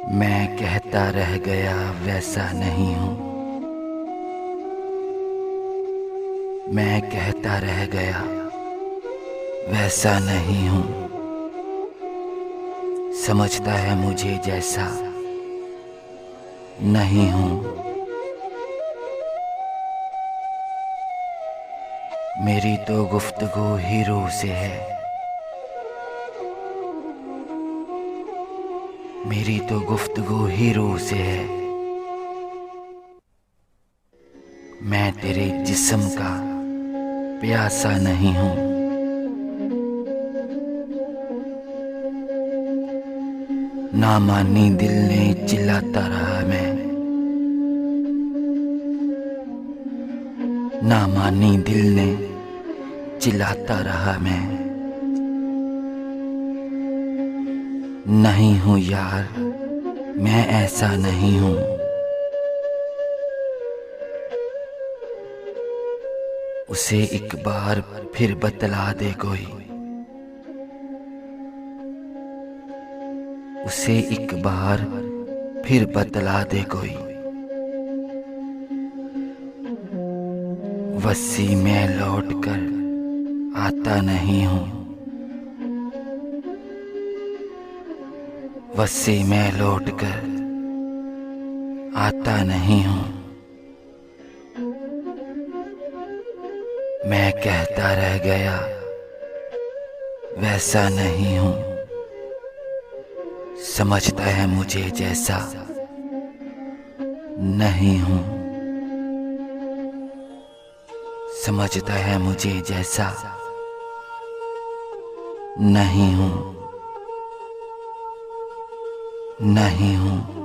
मैं कहता रह गया वैसा नहीं हूँ। मैं कहता रह गया वैसा नहीं हूँ। समझता है मुझे जैसा नहीं हूँ। मेरी तो गुफ्तगू ही रूह से है। मेरी तो गुफ्तगू ही रूह से है। मैं तेरे जिस्म का प्यासा नहीं हूँ। ना मानी दिल ने चिल्लाता रहा मैं। ना मानी दिल ने चिल्लाता रहा मैं। नहीं हूँ यार, मैं ऐसा नहीं हूँ। उसे एक बार फिर बतला दे कोई। उसे एक बार फिर बतला दे कोई। वस्सी मैं लौट कर आता नहीं हूँ। वस्सी मैं लौट कर आता नहीं हूँ। मैं कहता रह गया वैसा नहीं हूँ। समझता है मुझे जैसा नहीं हूँ। समझता है मुझे जैसा नहीं हूँ। नहीं हूँ।